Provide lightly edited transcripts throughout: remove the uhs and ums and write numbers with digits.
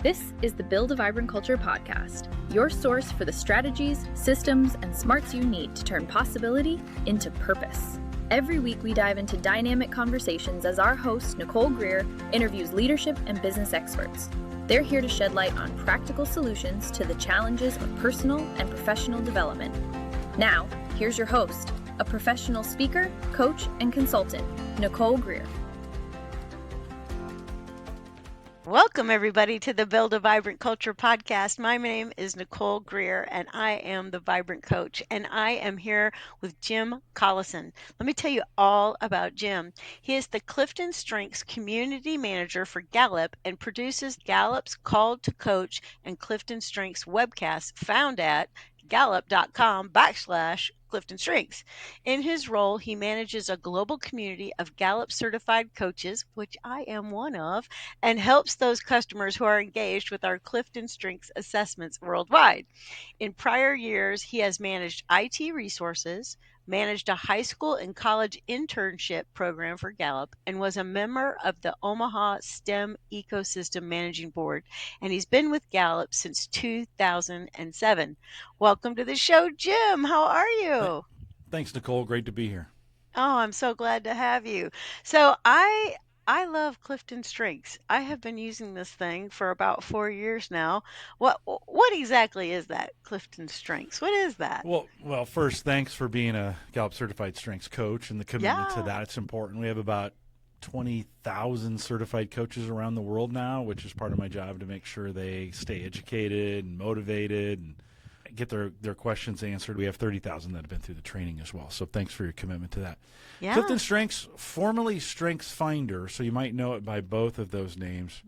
This is the Build a Vibrant Culture podcast, your source for the strategies, systems, and smarts you need to turn possibility into purpose. Every week, we dive into dynamic conversations as our host, Nicole Greer, interviews leadership and business experts. They're here to shed light on practical solutions to the challenges of personal and professional development. Now, here's your host, a professional speaker, coach, and consultant, Nicole Greer. Welcome, everybody, to the Build a Vibrant Culture podcast. My name is Nicole Greer, and I am the Vibrant Coach, and I am here with Jim Collison. Let me tell you all about Jim. He is the CliftonStrengths Community Manager for Gallup and produces Gallup's Call to Coach and CliftonStrengths webcasts found at gallup.com/CliftonStrengths. In his role, he manages a global community of Gallup certified coaches, which I am one of, and helps those customers who are engaged with our CliftonStrengths assessments worldwide. In prior years, he has managed IT resources, managed a high school and college internship program for Gallup, and was a member of the Omaha STEM Ecosystem Managing Board. And he's been with Gallup since 2007. Welcome to the show, Jim. How are you? Thanks, Nicole. Great to be here. Oh, I'm so glad to have you. So I love CliftonStrengths. I have been using this thing for about 4 years now. What exactly is that, CliftonStrengths? What is that? Well, first, thanks for being a Gallup certified strengths coach and the commitment to that. It's important. We have about 20,000 certified coaches around the world now, which is part of my job to make sure they stay educated and motivated and get their questions answered. We have 30,000 that have been through the training as well. So thanks for your commitment to that. Yeah. CliftonStrengths, formerly Strengths Finder, so you might know it by both of those names.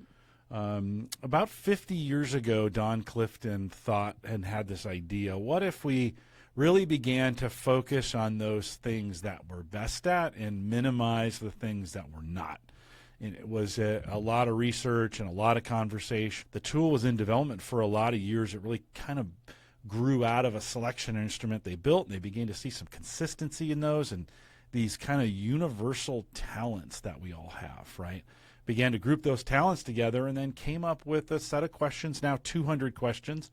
About 50 years ago, Don Clifton thought and had this idea, what if we really began to focus on those things that we're best at and minimize the things that we're not? And it was a lot of research and a lot of conversation. The tool was in development for a lot of years. It really kind of grew out of a selection instrument they built, and they began to see some consistency in those and these kind of universal talents that we all have, right? Began to group those talents together and then came up with a set of questions, now 200 questions,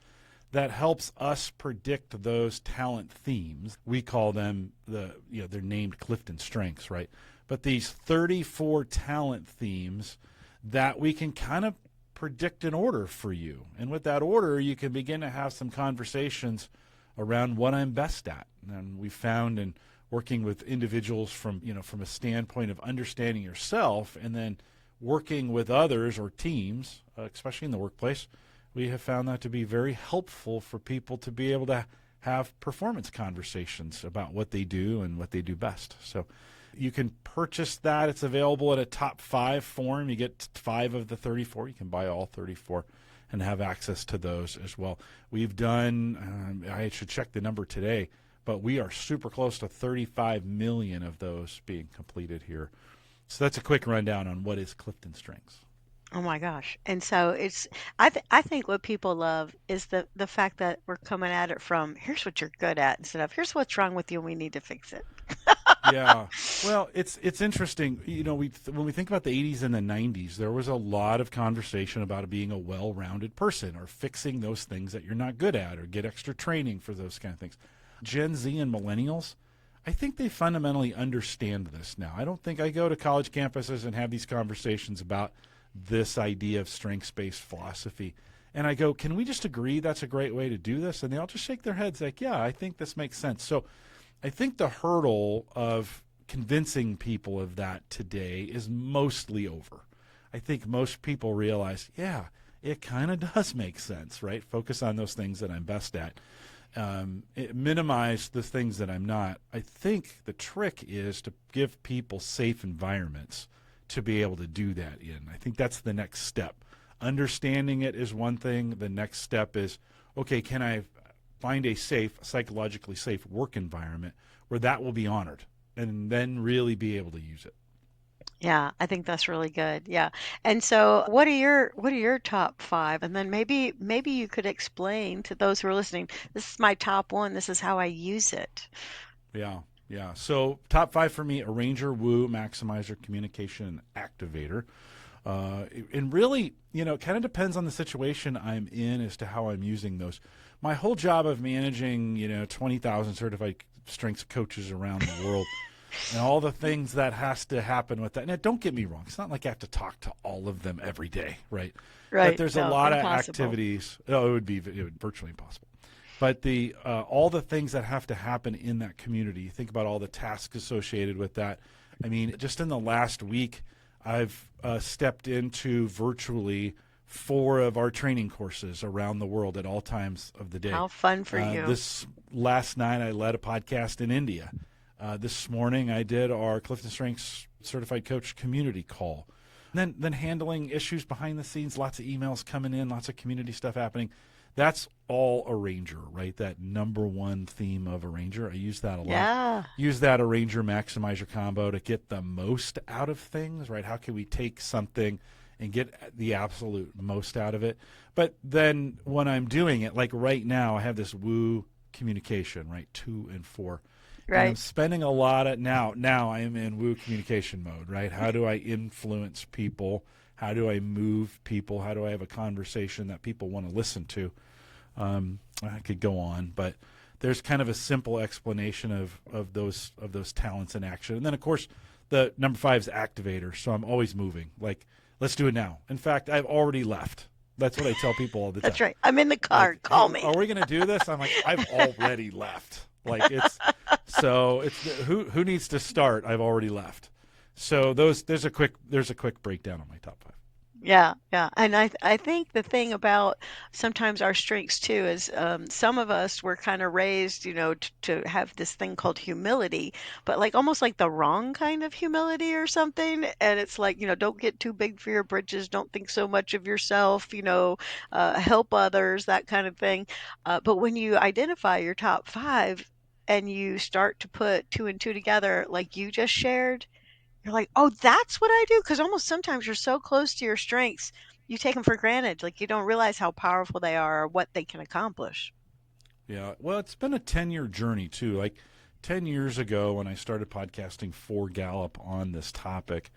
that helps us predict those talent themes. We call them they're named CliftonStrengths, right? But these 34 talent themes that we can kind of predict an order for you. And with that order, you can begin to have some conversations around what I'm best at. And we found in working with individuals from a standpoint of understanding yourself and then working with others or teams, especially in the workplace, we have found that to be very helpful for people to be able to have performance conversations about what they do and what they do best. So you can purchase that. It's available at a top 5 form. You get 5 of the 34. You can buy all 34 and have access to those as well. We've done, I should check the number today, but we are super close to 35 million of those being completed here. So that's a quick rundown on what is CliftonStrengths. Oh my gosh. And so I think what people love is the fact that we're coming at it from here's what you're good at instead of here's what's wrong with you and we need to fix it. Yeah. Well, it's interesting. When we think about the 80s and the 90s, there was a lot of conversation about being a well-rounded person or fixing those things that you're not good at or get extra training for those kind of things. Gen Z and millennials, I think they fundamentally understand this now. I don't think I go to college campuses and have these conversations about this idea of strengths-based philosophy. And I go, can we just agree that's a great way to do this? And they all just shake their heads like, yeah, I think this makes sense. So I think the hurdle of convincing people of that today is mostly over. I think most people realize, yeah, it kind of does make sense, right? Focus on those things that I'm best at. Minimize the things that I'm not. I think the trick is to give people safe environments to be able to do that in. I think that's the next step. Understanding it is one thing. The next step is, okay, can I find a safe, psychologically safe work environment where that will be honored and then really be able to use it? Yeah, I think that's really good. Yeah. And so what are your top 5? And then maybe you could explain to those who are listening, this is my top 1, this is how I use it. Yeah. So top 5 for me: arranger, woo, maximizer, communication, and activator. And really, it kind of depends on the situation I'm in as to how I'm using those. My whole job of managing, 20,000 certified strengths coaches around the world and all the things that has to happen with that. Now, don't get me wrong. It's not like I have to talk to all of them every day, right? Right. But there's a No, lot impossible. of activities. Oh, it would be virtually impossible. But all the things that have to happen in that community, think about all the tasks associated with that. I mean, just in the last week, I've stepped into virtually 4 of our training courses around the world at all times of the day. How fun for you. This last night, I led a podcast in India. This morning, I did our CliftonStrengths Certified Coach community call. And then handling issues behind the scenes, lots of emails coming in, lots of community stuff happening. That's all Arranger, right? That number one theme of Arranger. I use that a lot. Yeah. Use that Arranger Maximizer combo to get the most out of things, right? How can we take something and get the absolute most out of it? But then when I'm doing it, like right now, I have this woo communication, right? 2 and 4. Right. And I'm spending a lot of now I am in woo communication mode, right? How do I influence people? How do I move people? How do I have a conversation that people want to listen to? I could go on, but there's kind of a simple explanation of those talents in action. And then, of course, the number 5 is activator. So I'm always moving. Like, let's do it now. In fact, I've already left. That's what I tell people all the time. That's right. I'm in the car. Like, Call hey, me. Are we going to do this? I'm like, I've already left. Like it's who needs to start? I've already left. So there's a quick breakdown on my top 5. Yeah, yeah. And I think the thing about sometimes our strengths too is some of us were kind of raised, to have this thing called humility, but like almost like the wrong kind of humility or something. And it's like, don't get too big for your britches. Don't think so much of yourself, help others, that kind of thing. But when you identify your top 5 and you start to put 2 and 2 together, like you just shared, you're like, oh, that's what I do? Because almost sometimes you're so close to your strengths, you take them for granted. Like you don't realize how powerful they are or what they can accomplish. Yeah. Well, it's been a 10-year journey too. Like 10 years ago when I started podcasting for Gallup on this topic,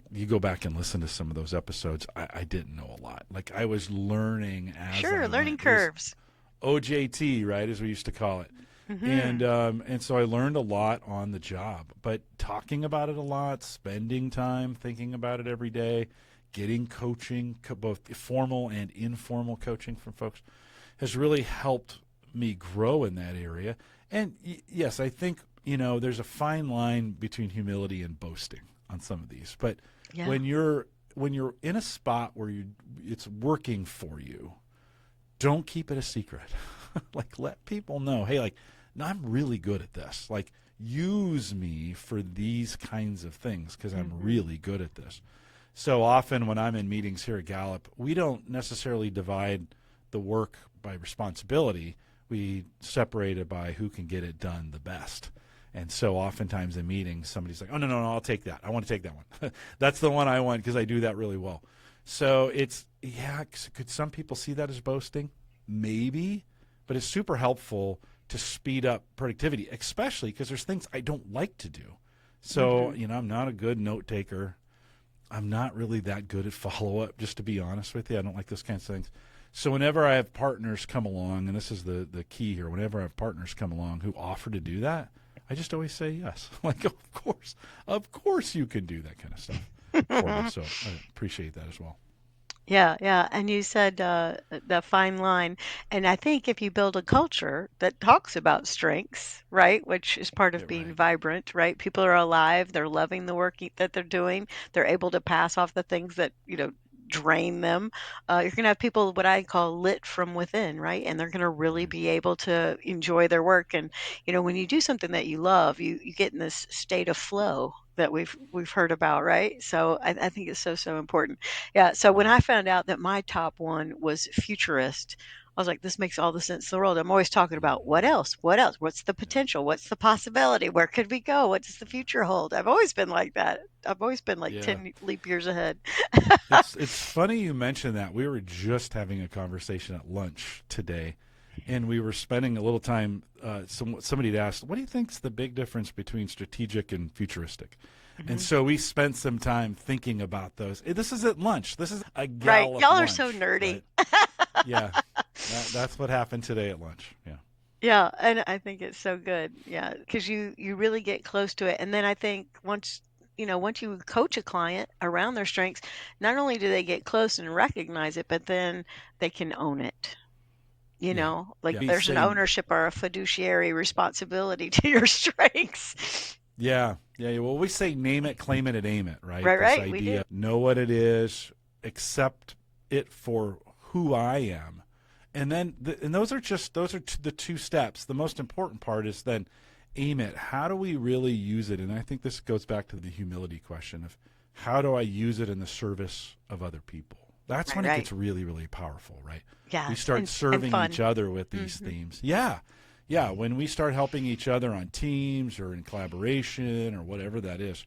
you go back and listen to some of those episodes, I didn't know a lot. Like I was learning as Sure, learning curves. OJT, right, as we used to call it. Mm-hmm. And so I learned a lot on the job, but talking about it a lot, spending time thinking about it every day, getting coaching, both formal and informal coaching from folks, has really helped me grow in that area. And yes, I think, there's a fine line between humility and boasting on some of these. But Yeah. when you're in a spot where it's working for you, don't keep it a secret. Like let people know, hey, like, no, I'm really good at this. Like, use me for these kinds of things because I'm really good at this. So often when I'm in meetings here at Gallup, we don't necessarily divide the work by responsibility. We separate it by who can get it done the best. And so oftentimes in meetings, somebody's like, oh, no, I'll take that. I want to take that one. That's the one I want because I do that really well. So could some people see that as boasting? Maybe, but it's super helpful to speed up productivity, especially because there's things I don't like to do. So, I'm not a good note taker. I'm not really that good at follow-up, just to be honest with you. I don't like those kinds of things. So whenever I have partners come along, and this is the key here, whenever I have partners come along who offer to do that, I just always say yes. Like, of course you can do that kind of stuff for me. So I appreciate that as well. Yeah, yeah. And you said the fine line. And I think if you build a culture that talks about strengths, right, which is part of being vibrant, right? People are alive, they're loving the work that they're doing, they're able to pass off the things that, drain them. You're going to have people, what I call lit from within, right? And they're going to really be able to enjoy their work. And, when you do something that you love, you get in this state of flow that we've heard about, right? So I think it's so important. Yeah. So when I found out that my top one was futurist, I was like, this makes all the sense in the world. I'm always talking about what else? What's the potential? What's the possibility? Where could we go? What does the future hold? I've always been like that. I've always been like 10 leap years ahead. It's funny you mentioned that. We were just having a conversation at lunch today, and we were spending a little time. Somebody had asked, what do you think's the big difference between strategic and futuristic? And so we spent some time thinking about those. This is at lunch. This is a Gallup Right. Y'all are lunch, so nerdy. right? Yeah, that's what happened today at lunch. Yeah. Yeah, and I think it's so good. Yeah, because you really get close to it. And then I think once you coach a client around their strengths, not only do they get close and recognize it, but then they can own it. Yeah. Like Yeah. We there's an say, ownership or a fiduciary responsibility to your strengths. yeah. Well, we say name it, claim it, and aim it, right? Right, This right. We do. idea, know what it is, accept it for who I am. And then, those are the two steps. The most important part is then aim it. How do we really use it? And I think this goes back to the humility question of how do I use it in the service of other people? That's when it gets really, really powerful, right? Yeah. We start serving fun. each other with these themes. Yeah. Yeah. When we start helping each other on teams or in collaboration or whatever that is,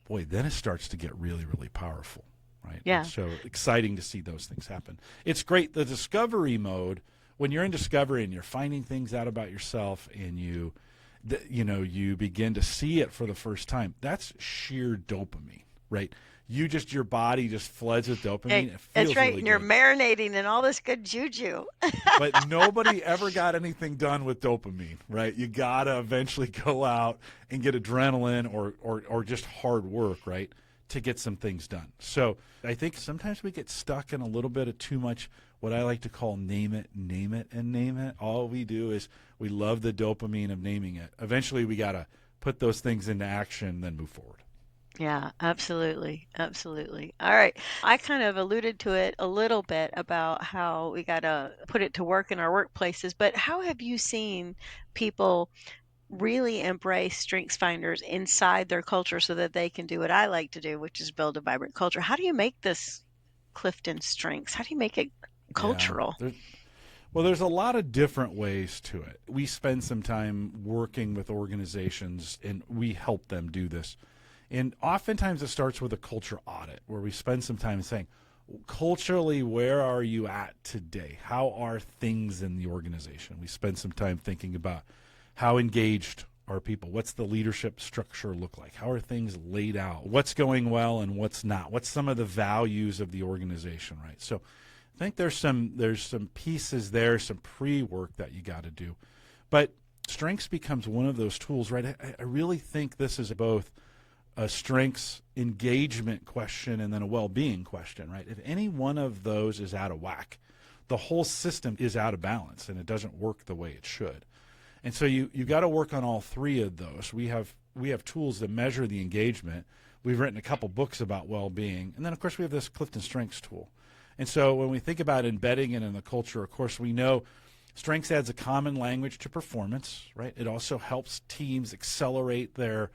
boy, then it starts to get really, really powerful. Right. Yeah. And so exciting to see those things happen. It's great. The discovery mode, when you're in discovery and you're finding things out about yourself and you begin to see it for the first time, that's sheer dopamine, right? Your body just floods with dopamine. It feels That's right. really And you're good. marinating in all this good juju. But nobody ever got anything done with dopamine, right? You got to eventually go out and get adrenaline or just hard work, right, to get some things done. So I think sometimes we get stuck in a little bit of too much what I like to call name it, and name it. All we do is we love the dopamine of naming it. Eventually we got to put those things into action and then move forward. Yeah, absolutely. Absolutely. All right. I kind of alluded to it a little bit about how we got to put it to work in our workplaces, but how have you seen people really embrace strengths finders inside their culture so that they can do what I like to do, which is build a vibrant culture? How do you make this Clifton Strengths? How do you make it Yeah. cultural? There's a lot of different ways to it. We spend some time working with organizations and we help them do this. And oftentimes it starts with a culture audit where we spend some time saying, culturally, where are you at today? How are things in the organization? We spend some time thinking about how engaged are people? What's the leadership structure look like? How are things laid out? What's going well and what's not? What's some of the values of the organization, right? So I think there's some pieces there, some pre-work that you got to do. But strengths becomes one of those tools, right? I really think this is both a strengths engagement question and then a well-being question, right? If any one of those is out of whack, the whole system is out of balance and it doesn't work the way it should. And so you got to work on all three of those. We have tools that measure the engagement. We've written a couple books about well-being. And then, of course, we have this CliftonStrengths tool. And so when we think about embedding it in the culture, of course, we know strengths adds a common language to performance, right? It also helps teams accelerate their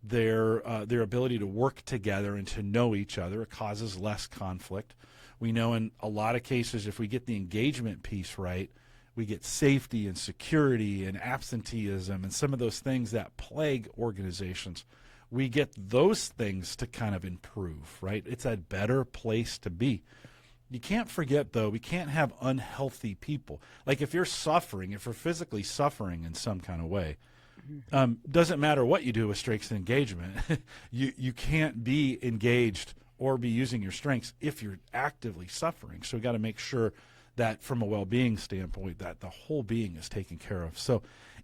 ability to work together and to know each other. It causes less conflict. We know in a lot of cases, if we get the engagement piece right, we get safety and security and absenteeism and some of those things that plague organizations. We get those things to kind of improve, right? It's a better place to be. You can't forget, though, we can't have unhealthy people. Like if you're physically suffering in some kind of way, doesn't matter what you do with strengths and engagement. you can't be engaged or be using your strengths if you're actively suffering. So we got to make sure that from a well-being standpoint that the whole being is taken care of. So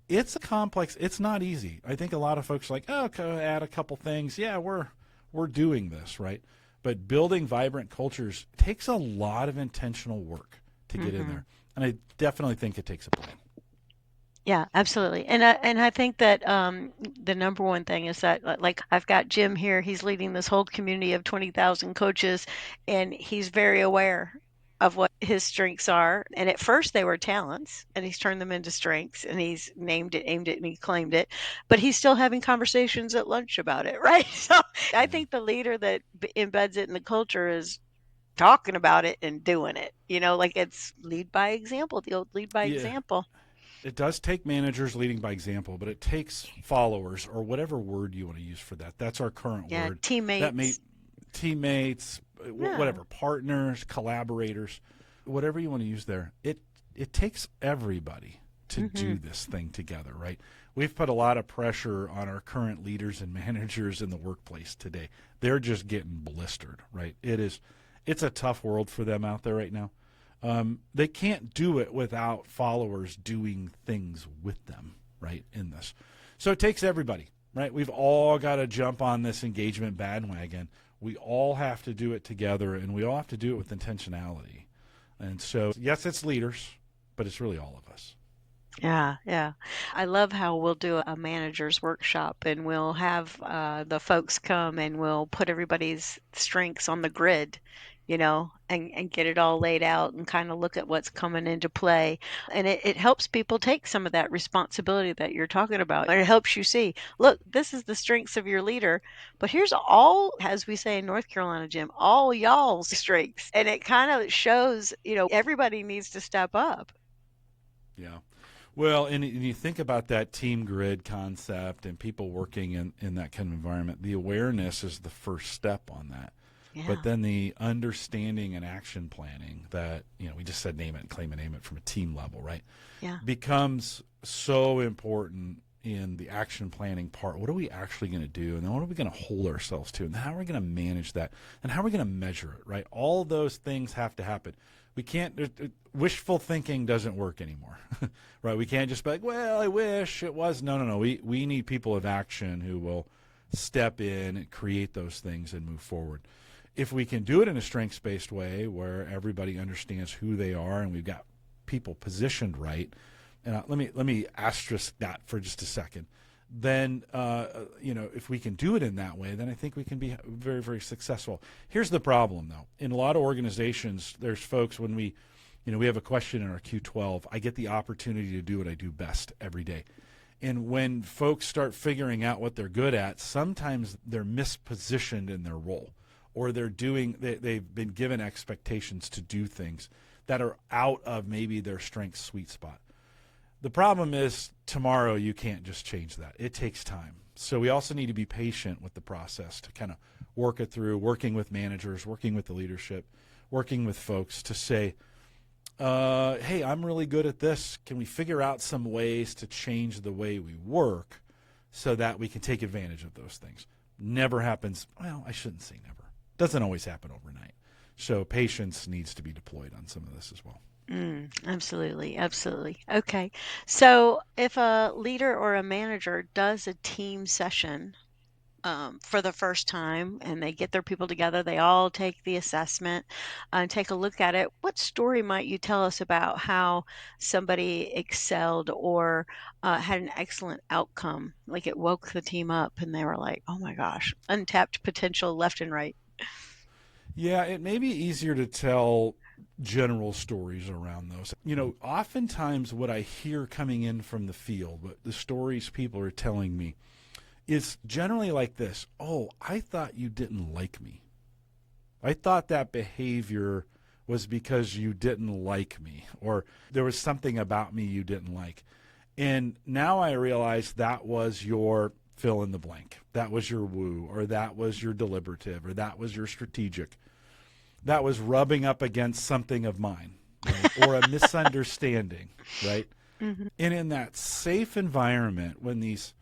it's a complex, it's not easy. I think a lot of folks are like, oh, add a couple things. Yeah, we're doing this, right? But building vibrant cultures takes a lot of intentional work to get in there. And I definitely think it takes a plan. Yeah, absolutely. And I think that the number one thing is that, like, I've got Jim here. He's leading this whole community of 20,000 coaches, and he's very aware of what his strengths are. And at first they were talents, and he's turned them into strengths, and he's named it, aimed it, and he claimed it. But he's still having conversations at lunch about it, right? So I think the leader that embeds it in the culture is talking about it and doing it. Like it's lead by example, the old lead by example. It does take managers leading by example, but it takes followers or whatever word you want to use for that. That's our current word. Teammates. Teammates, whatever, partners, collaborators, whatever you want to use there. It takes everybody to do this thing together, right? We've put a lot of pressure on our current leaders and managers in the workplace today. They're just getting blistered, right? It's a tough world for them out there right now. They can't do it without followers doing things with them, right, in this. So it takes everybody, right? We've all got to jump on this engagement bandwagon. We all have to do it together, and we all have to do it with intentionality. And so, yes, it's leaders, but it's really all of us. Yeah, yeah. I love how we'll do a manager's workshop and we'll have the folks come and we'll put everybody's strengths on the grid, and get it all laid out and kind of look at what's coming into play. And it helps people take some of that responsibility that you're talking about. And it helps you see, look, this is the strengths of your leader, but here's all, as we say in North Carolina, Jim, all y'all's strengths. And it kind of shows, everybody needs to step up. Yeah. Well, and you think about that team grid concept and people working in that kind of environment, the awareness is the first step on that. Yeah. But then the understanding and action planning that, we just said name it, claim it, name it from a team level, right? Yeah. Becomes so important in the action planning part. What are we actually going to do? And then what are we going to hold ourselves to? And how are we going to manage that? And how are we going to measure it, right? All those things have to happen. We can't, wishful thinking doesn't work anymore, right? We can't just be like, well, I wish it was. No. We need people of action who will step in and create those things and move forward. If we can do it in a strengths-based way where everybody understands who they are and we've got people positioned right, and let me asterisk that for just a second, then, if we can do it in that way, then I think we can be very, very successful. Here's the problem, though. In a lot of organizations, there's folks when we have a question in our Q12, I get the opportunity to do what I do best every day. And when folks start figuring out what they're good at, sometimes they're mispositioned in their role, or they've been given expectations to do things that are out of maybe their strength sweet spot. The problem is tomorrow you can't just change that. It takes time. So we also need to be patient with the process to kind of work it through, working with managers, working with the leadership, working with folks to say, hey, I'm really good at this. Can we figure out some ways to change the way we work so that we can take advantage of those things? Never happens. Well, I shouldn't say never. Doesn't always happen overnight. So patience needs to be deployed on some of this as well. Absolutely. Absolutely. Okay. So if a leader or a manager does a team session for the first time and they get their people together, they all take the assessment and take a look at it, what story might you tell us about how somebody excelled or had an excellent outcome? Like it woke the team up and they were like, oh my gosh, untapped potential left and right. Yeah, it may be easier to tell general stories around those. Oftentimes what I hear coming in from the field, what the stories people are telling me, is generally like this. Oh, I thought you didn't like me. I thought that behavior was because you didn't like me, or there was something about me you didn't like. And now I realize that was your fill in the blank. That was your woo, or that was your deliberative, or that was your strategic. That was rubbing up against something of mine, right? Or a misunderstanding, right? Mm-hmm. And in that safe environment, when these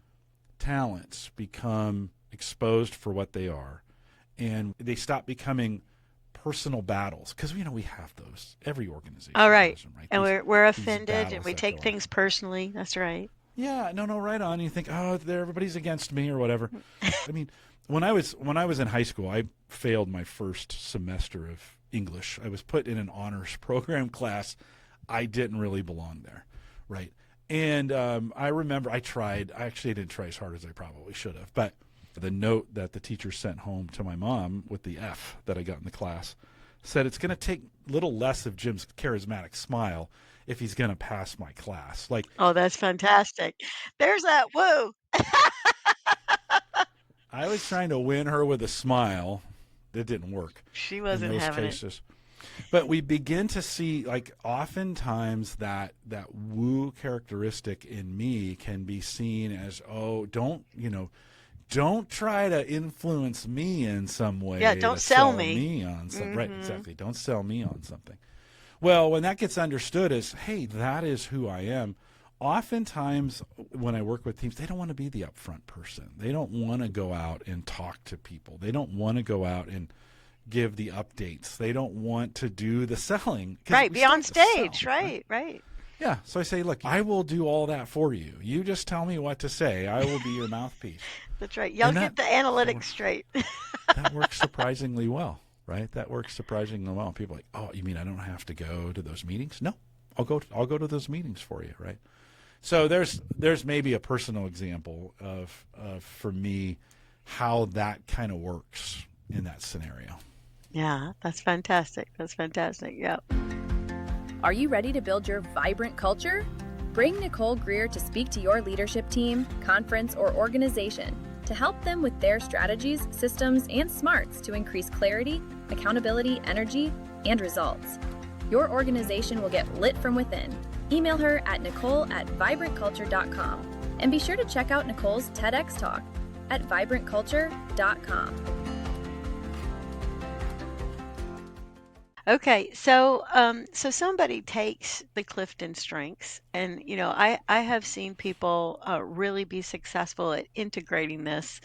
talents become exposed for what they are, and they stop becoming personal battles, because we have those. Every organization All right. has them, right? And These we're offended and battles we that take go on. things personally. That's right. Yeah, no, right on. You think, oh, everybody's against me or whatever. I mean, when I was in high school, I failed my first semester of English. I was put in an honors program class. I didn't really belong there, right? And I remember I tried. I actually didn't try as hard as I probably should have. But the note that the teacher sent home to my mom with the F that I got in the class said it's going to take a little less of Jim's charismatic smile if he's going to pass my class. Like, Oh, that's fantastic. There's that woo. I was trying to win her with a smile. It didn't work She in wasn't those having cases. But we begin to see, like, oftentimes that woo characteristic in me can be seen as, oh, don't try to influence me in some way. Yeah, don't to sell me. me. On something. Mm-hmm. Right, exactly. Don't sell me on something. Well, when that gets understood as, hey, that is who I am, oftentimes when I work with teams, they don't want to be the upfront person. They don't want to go out and talk to people. They don't want to go out and give the updates. They don't want to do the selling. Right, be on stage, right. Yeah, so I say, look, I will do all that for you. You just tell me what to say. I will be your mouthpiece. That's right. Y'all get the analytics straight. That works surprisingly well, right? That works surprisingly well. People are like, oh, you mean I don't have to go to those meetings? No, I'll go to those meetings for you, right? So there's maybe a personal example of for me how that kind of works in that scenario. Yeah, that's fantastic. Yep. Are you ready to build your vibrant culture? Bring Nicole Greer to speak to your leadership team, conference, or organization to help them with their strategies, systems, and smarts to increase clarity, accountability, energy, and results. Your organization will get lit from within. Email her at nicole@vibrantculture.com and be sure to check out Nicole's TEDx talk at vibrantculture.com. Okay, so somebody takes the Clifton Strengths, and I have seen people really be successful at integrating this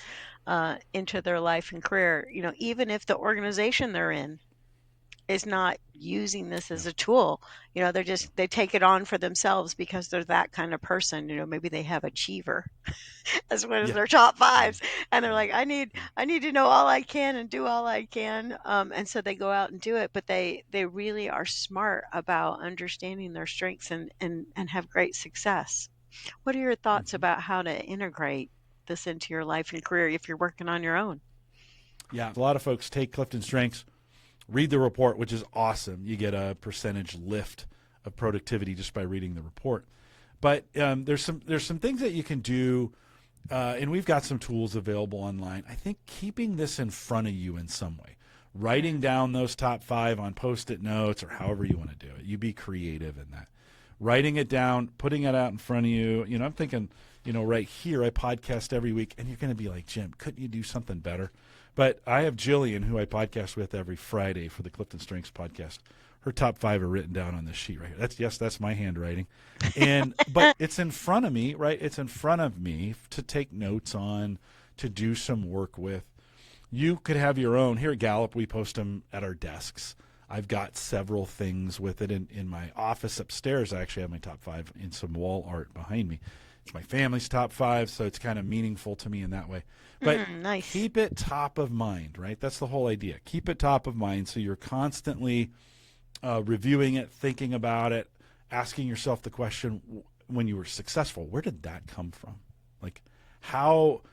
into their life and career. Even if the organization they're in is not using this as a tool, they take it on for themselves because they're that kind of person. Maybe they have achiever as one of their top fives, and they're like, I need to know all I can and do all I can, and so they go out and do it. But they really are smart about understanding their strengths and have great success. What are your thoughts about how to integrate this into your life and career if you're working on your own? Yeah, a lot of folks take Clifton Strengths, read the report, which is awesome. You get a percentage lift of productivity just by reading the report. But there's some things that you can do, and we've got some tools available online. I think keeping this in front of you in some way, writing down those top 5 on Post-it notes or however you want to do it. You be creative in that. Writing it down, putting it out in front of you. I'm thinking, right here, I podcast every week, and you're going to be like, Jim, couldn't you do something better? But I have Jillian, who I podcast with every Friday for the Clifton Strengths podcast. Her top 5 are written down on this sheet right here. That's my handwriting. But it's in front of me, right? It's in front of me to take notes on, to do some work with. You could have your own. Here at Gallup, we post them at our desks. I've got several things with it in my office upstairs. I actually have my top 5 in some wall art behind me. It's my family's top 5, so it's kind of meaningful to me in that way. But nice. Keep it top of mind, right? That's the whole idea. Keep it top of mind so you're constantly reviewing it, thinking about it, asking yourself the question, when you were successful, where did that come from? Like,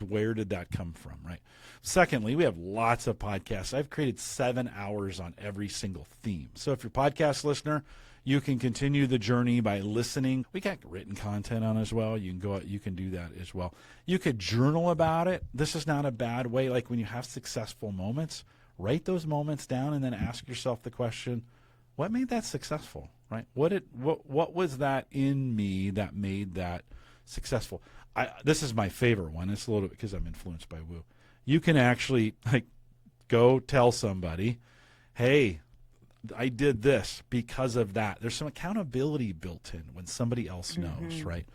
where did that come from, right? Secondly, we have lots of podcasts. I've created 7 hours on every single theme. So if you're a podcast listener, you can continue the journey by listening. We got written content on as well. You can go out, you can do that as well. You could journal about it. This is not a bad way. Like when you have successful moments, write those moments down and then ask yourself the question, what made that successful, right? What was that in me that made that successful? This is my favorite one. It's a little bit because I'm influenced by Woo. You can actually go tell somebody, hey, I did this because of that. There's some accountability built in when somebody else knows, right?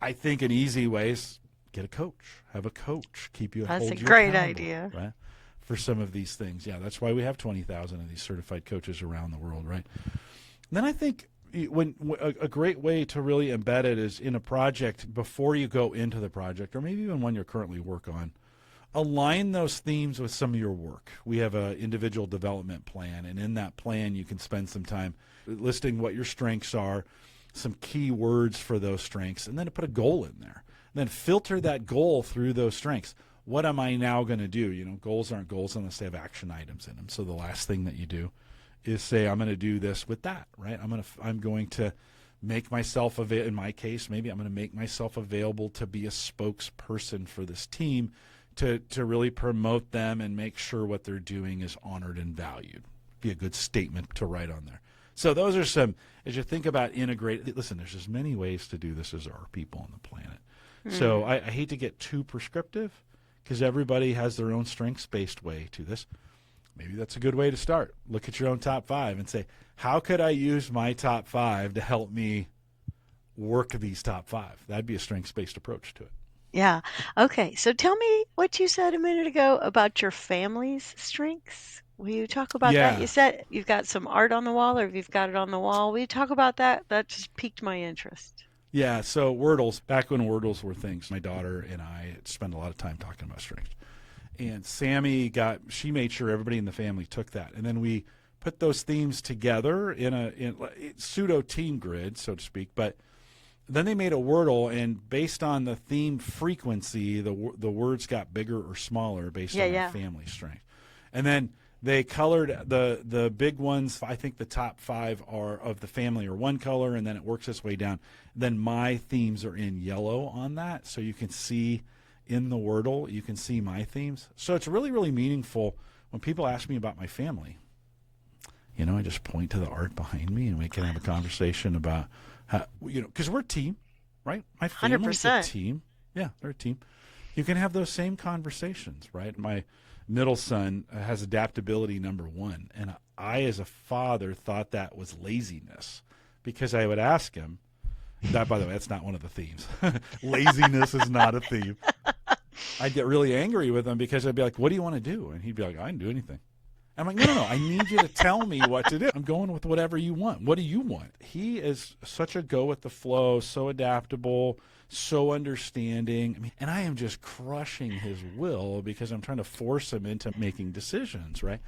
I think an easy way is get a coach. Have a coach. Hold you accountable. That's a great idea. Right? For some of these things. Yeah, that's why we have 20,000 of these certified coaches around the world, right? And then I think a great way to really embed it is in a project before you go into the project, or maybe even one you're currently working on. Align those themes with some of your work. We have an individual development plan, and in that plan you can spend some time listing what your strengths are, some key words for those strengths, and then put a goal in there. And then filter that goal through those strengths. What am I now going to do? Goals aren't goals unless they have action items in them. So the last thing that you do is say, I'm going to do this with that, right? I'm going to make myself available. In my case, maybe I'm going to make myself available to be a spokesperson for this team, to really promote them and make sure what they're doing is honored and valued. Be a good statement to write on there. So those are some, as you think about integrating, listen, there's as many ways to do this as there are people on the planet. So I hate to get too prescriptive because everybody has their own strengths-based way to this. Maybe that's a good way to start. Look at your own top 5 and say, how could I use my top 5 to help me work these top 5. That'd be a strengths-based approach to it. Yeah. Okay. So tell me what you said a minute ago about your family's strengths. Will you talk about that? You Yeah. said you've got some art on the wall, or you've got it on the wall. Will you talk about that? That just piqued my interest. Yeah, so Wordles, back when Wordles were things, my daughter and I spent a lot of time talking about strengths. And Sammy she made sure everybody in the family took that. And then we put those themes together in a pseudo team grid, so to speak. But then they made a Wordle, and based on the theme frequency, the words got bigger or smaller based on our family strength. And then they colored the big ones. I think the top 5 are of the family are one color, and then it works its way down. Then my themes are in yellow on that, so you can see in the Wordle, you can see my themes. So it's really, really meaningful when people ask me about my family. I just point to the art behind me, and we can have a conversation about how, because we're a team, right? My family's 100%. a team. Yeah, they're a team. You can have those same conversations, right? My middle son has adaptability number 1, and I, as a father, thought that was laziness because I would ask him. That, by the way, that's not one of the themes. Laziness is not a theme. I'd get really angry with him because I'd be like, "What do you want to do?" And he'd be like, "I didn't do anything." I'm like, no, I need you to tell me what to do. I'm going with whatever you want. What do you want? He is such a go with the flow, so adaptable, so understanding. And I am just crushing his will because I'm trying to force him into making decisions, right?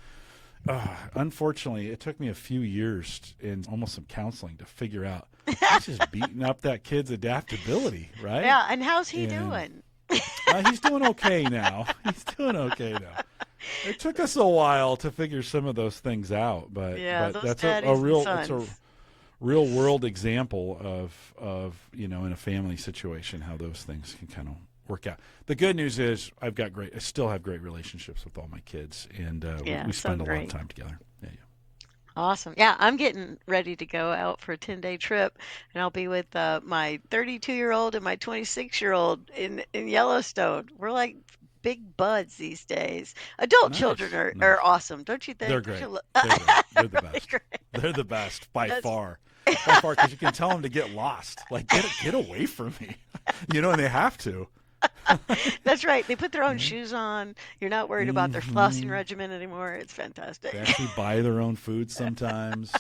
Unfortunately, it took me a few years and almost some counseling to figure out he's just beating up that kid's adaptability, right? Yeah, and how's he doing? He's doing okay now. It took us a while to figure some of those things out, but that's a real world example of in a family situation how those things can kind of work out. The good news is I still have great relationships with all my kids, and we spend a lot of time together. Yeah. Awesome. Yeah, I'm getting ready to go out for a 10-day trip, and I'll be with my 32-year-old and my 26-year-old in Yellowstone. We're like big buds these days. Adult children are awesome, don't you think? They're great. They're the best. They're the best by far, because you can tell them to get lost. Like, get away from me, and they have to. That's right. They put their own shoes on. You're not worried about their flossing regimen anymore. It's fantastic. They actually buy their own food sometimes.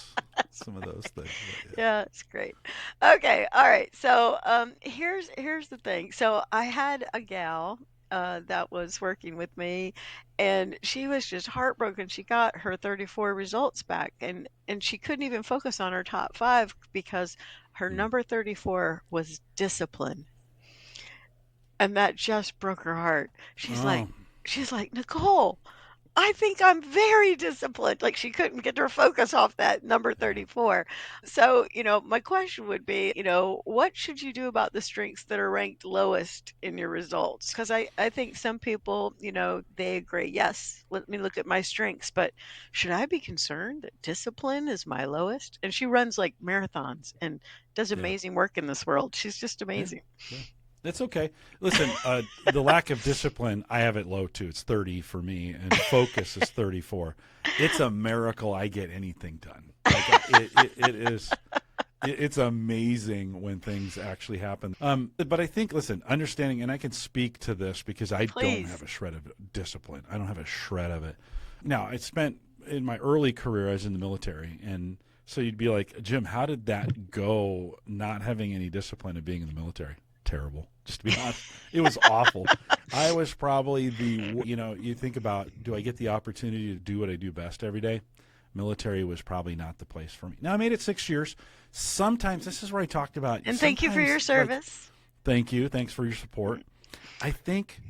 Some of those things. Yeah, it's great. Okay, all right. So here's the thing. So I had a gal that was working with me, and she was just heartbroken. She got her 34 results back, and she couldn't even focus on her top 5 because her number 34 was discipline. And that just broke her heart. She's like, Nicole, I think I'm very disciplined. Like, she couldn't get her focus off that number 34. So, my question would be, what should you do about the strengths that are ranked lowest in your results? Because I think some people, they agree, yes, let me look at my strengths, but should I be concerned that discipline is my lowest? And she runs like marathons and does amazing work in this world. She's just amazing. Yeah. That's okay. Listen, the lack of discipline, I have it low too. It's 30 for me, and focus is 34. It's a miracle I get anything done. Like, it is. It's amazing when things actually happen. But I think, listen, understanding, and I can speak to this because I don't have a shred of discipline. I don't have a shred of it. Now, I spent in my early career, I was in the military, and so you'd be like, Jim, how did that go? Not having any discipline and being in the military. Terrible, just to be honest. It was awful. I was probably you think about, do I get the opportunity to do what I do best every day? Military was probably not the place for me. Now, I made it 6 years. Sometimes, this is where I talked about. And thank you for your service. Thank you. Thanks for your support. I think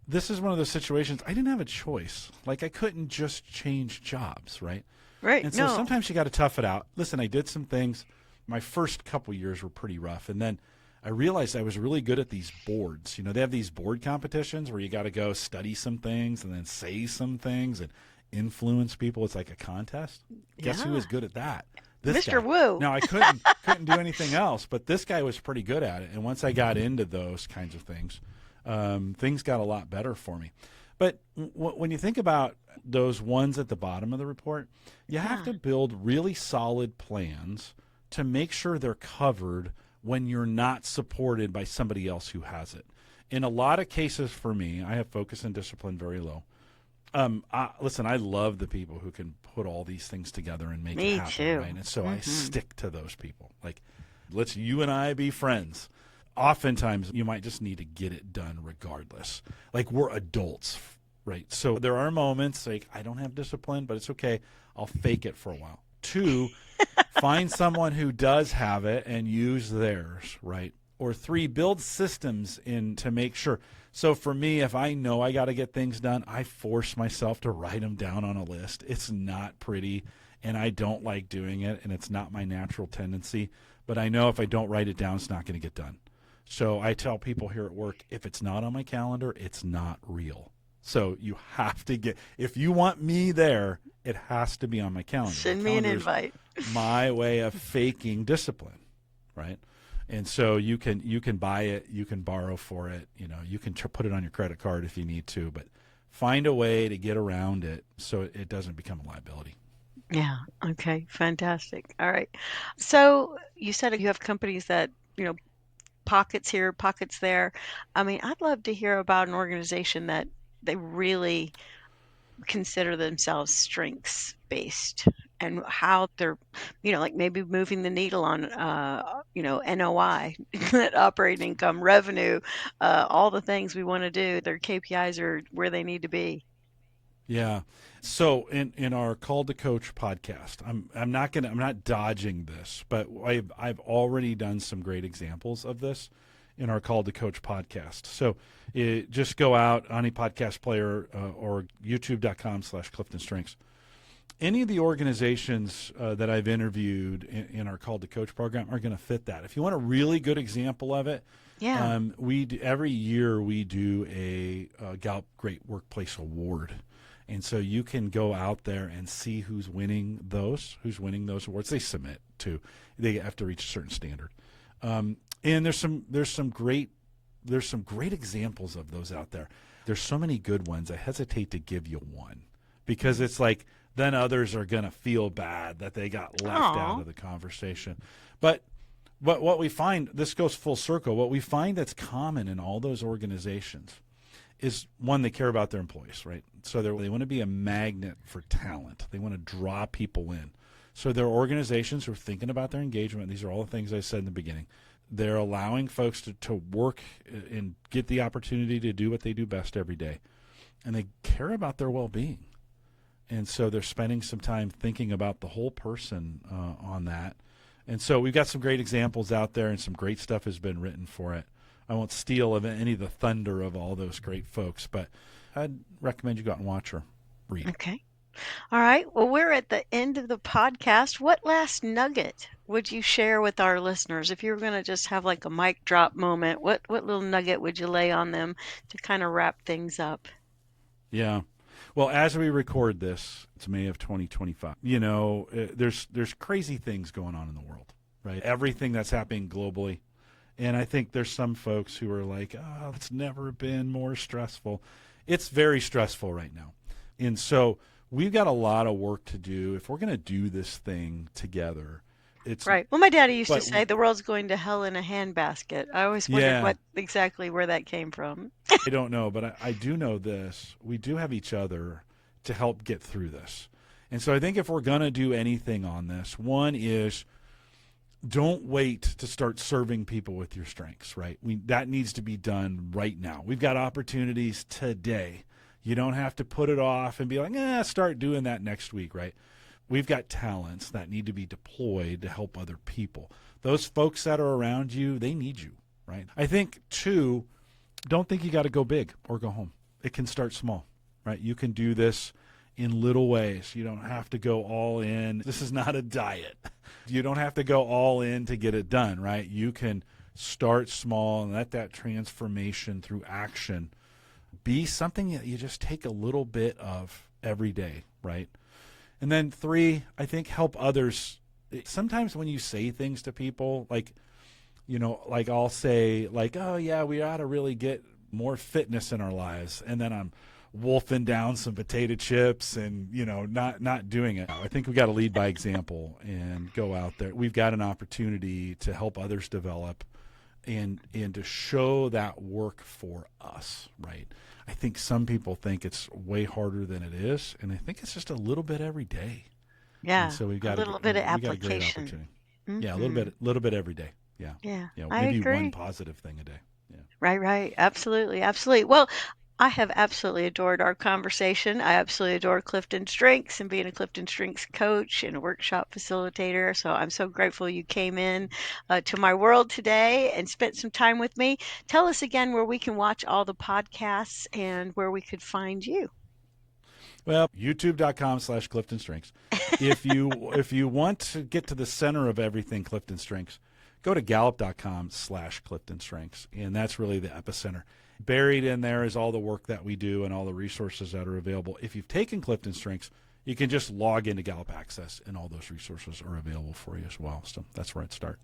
this is one of those situations I didn't have a choice. Like, I couldn't just change jobs, right? Right. And so sometimes you got to tough it out. Listen, I did some things. My first couple years were pretty rough, and then I realized I was really good at these boards. They have these board competitions where you got to go study some things and then say some things and influence people. It's like a contest. Guess who was good at that? This Mr. guy. Woo. Now, I couldn't do anything else, but this guy was pretty good at it. And once I got into those kinds of things, things got a lot better for me. But when you think about those ones at the bottom of the report, you have to build really solid plans to make sure they're covered when you're not supported by somebody else who has it. In a lot of cases for me, I have focus and discipline very low. Listen, I love the people who can put all these things together and make Me it happen, too. right? And so I stick to those people. Like, let's you and I be friends. Oftentimes, you might just need to get it done regardless. Like, we're adults, right? So there are moments like, I don't have discipline, but it's okay. I'll fake it for a while. 2, find someone who does have it and use theirs, right? Or 3, build systems in to make sure. So for me, if I know I got to get things done, I force myself to write them down on a list. It's not pretty, and I don't like doing it, and it's not my natural tendency. But I know if I don't write it down, it's not going to get done. So I tell people here at work, if it's not on my calendar, it's not real. So you have to if you want me there, it has to be on my calendar. Send me an invite. My way of faking discipline, right? And so you can buy it, you can borrow for it, you can put it on your credit card if you need to, but find a way to get around it so it doesn't become a liability. Yeah. Okay. Fantastic. All right. So you said you have companies that, pockets here, pockets there. I mean, I'd love to hear about an organization that they really consider themselves strengths based and how they're, like maybe moving the needle on, NOI, net operating income, revenue, all the things we want to do. Their KPIs are where they need to be. Yeah. So in our Call to Coach podcast, I'm not dodging this, but I've already done some great examples of this in our Call to Coach podcast. So just go out on a podcast player or youtube.com/CliftonStrengths. Any of the organizations that I've interviewed in our Call to Coach program are going to fit that. If you want a really good example of it, Yeah. every year we do a Gallup Great Workplace Award. And so you can go out there and see who's winning those awards. They submit to, they have to reach a certain standard. And there's some great examples of those out there. There's so many good ones. I hesitate to give you one because it's like then others are going to feel bad that they got left out of the conversation. But what we find, this goes full circle, what we find that's common in all those organizations is, one, they care about their employees, right? So they want to be a magnet for talent. They want to draw people in. So there are organizations who are thinking about their engagement. These are all the things I said in the beginning. They're allowing folks to work and get the opportunity to do what they do best every day. And they care about their well-being. And so they're spending some time thinking about the whole person on that. And so we've got some great examples out there, and some great stuff has been written for it. I won't steal any of the thunder of all those great folks, but I'd recommend you go out and watch or read. Okay. All right. Well, we're at the end of the podcast. What last nugget would you share with our listeners? If you were going to just have like a mic drop moment, what little nugget would you lay on them to kind of wrap things up? Yeah. Well, as we record this, it's May of 2025. There's crazy things going on in the world, right? Everything that's happening globally. And I think there's some folks who are like, it's never been more stressful. It's very stressful right now. And so we've got a lot of work to do if we're going to do this thing together. It's right. Well, my daddy used to say the world's going to hell in a handbasket. I always wondered where that came from. I don't know, but I do know this. We do have each other to help get through this. And so I think if we're going to do anything on this, one is, don't wait to start serving people with your strengths, right? That needs to be done right now. We've got opportunities today. You don't have to put it off and be like, start doing that next week, right? We've got talents that need to be deployed to help other people. Those folks that are around you, they need you, right? I think, 2, don't think you got to go big or go home. It can start small, right? You can do this in little ways. You don't have to go all in. This is not a diet. You don't have to go all in to get it done, right? You can start small and let that transformation through action be something that you just take a little bit of every day, right? And then 3, I think help others. Sometimes when you say things to people, like I'll say like, oh yeah, we ought to really get more fitness in our lives. And then I'm wolfing down some potato chips and, not doing it. I think we got to lead by example and go out there. We've got an opportunity to help others develop and to show that work for us, right? I think some people think it's way harder than it is, and I think it's just a little bit every day. Yeah, and so we've got a little bit of we got a great application. opportunity. Yeah, a little bit every day. Yeah. Yeah, I Maybe agree. one positive thing a day. Yeah. Right. Absolutely. Well, I have absolutely adored our conversation. I absolutely adore Clifton Strengths and being a Clifton Strengths coach and a workshop facilitator. So I'm so grateful you came in to my world today and spent some time with me. Tell us again where we can watch all the podcasts and where we could find you. Well, youtube.com/CliftonStrengths. If you want to get to the center of everything Clifton Strengths, go to Gallup.com/CliftonStrengths, and that's really the epicenter. Buried in there is all the work that we do and all the resources that are available. If you've taken Clifton Strengths, you can just log into Gallup Access, and all those resources are available for you as well. So that's where I'd start.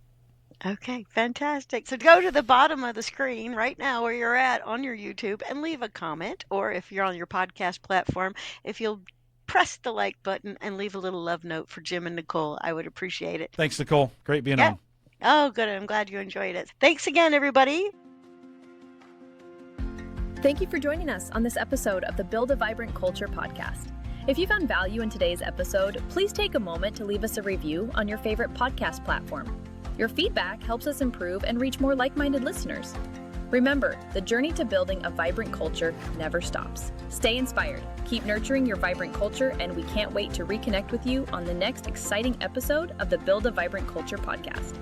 Okay, fantastic. So go to the bottom of the screen right now where you're at on your YouTube and leave a comment, or if you're on your podcast platform, if you'll press the like button and leave a little love note for Jim and Nicole, I would appreciate it. Thanks, Nicole. Great being Yeah. on. Oh, good. I'm glad you enjoyed it. Thanks again, everybody. Thank you for joining us on this episode of the Build a Vibrant Culture podcast. If you found value in today's episode, please take a moment to leave us a review on your favorite podcast platform. Your feedback helps us improve and reach more like-minded listeners. Remember, the journey to building a vibrant culture never stops. Stay inspired, keep nurturing your vibrant culture, and we can't wait to reconnect with you on the next exciting episode of the Build a Vibrant Culture podcast.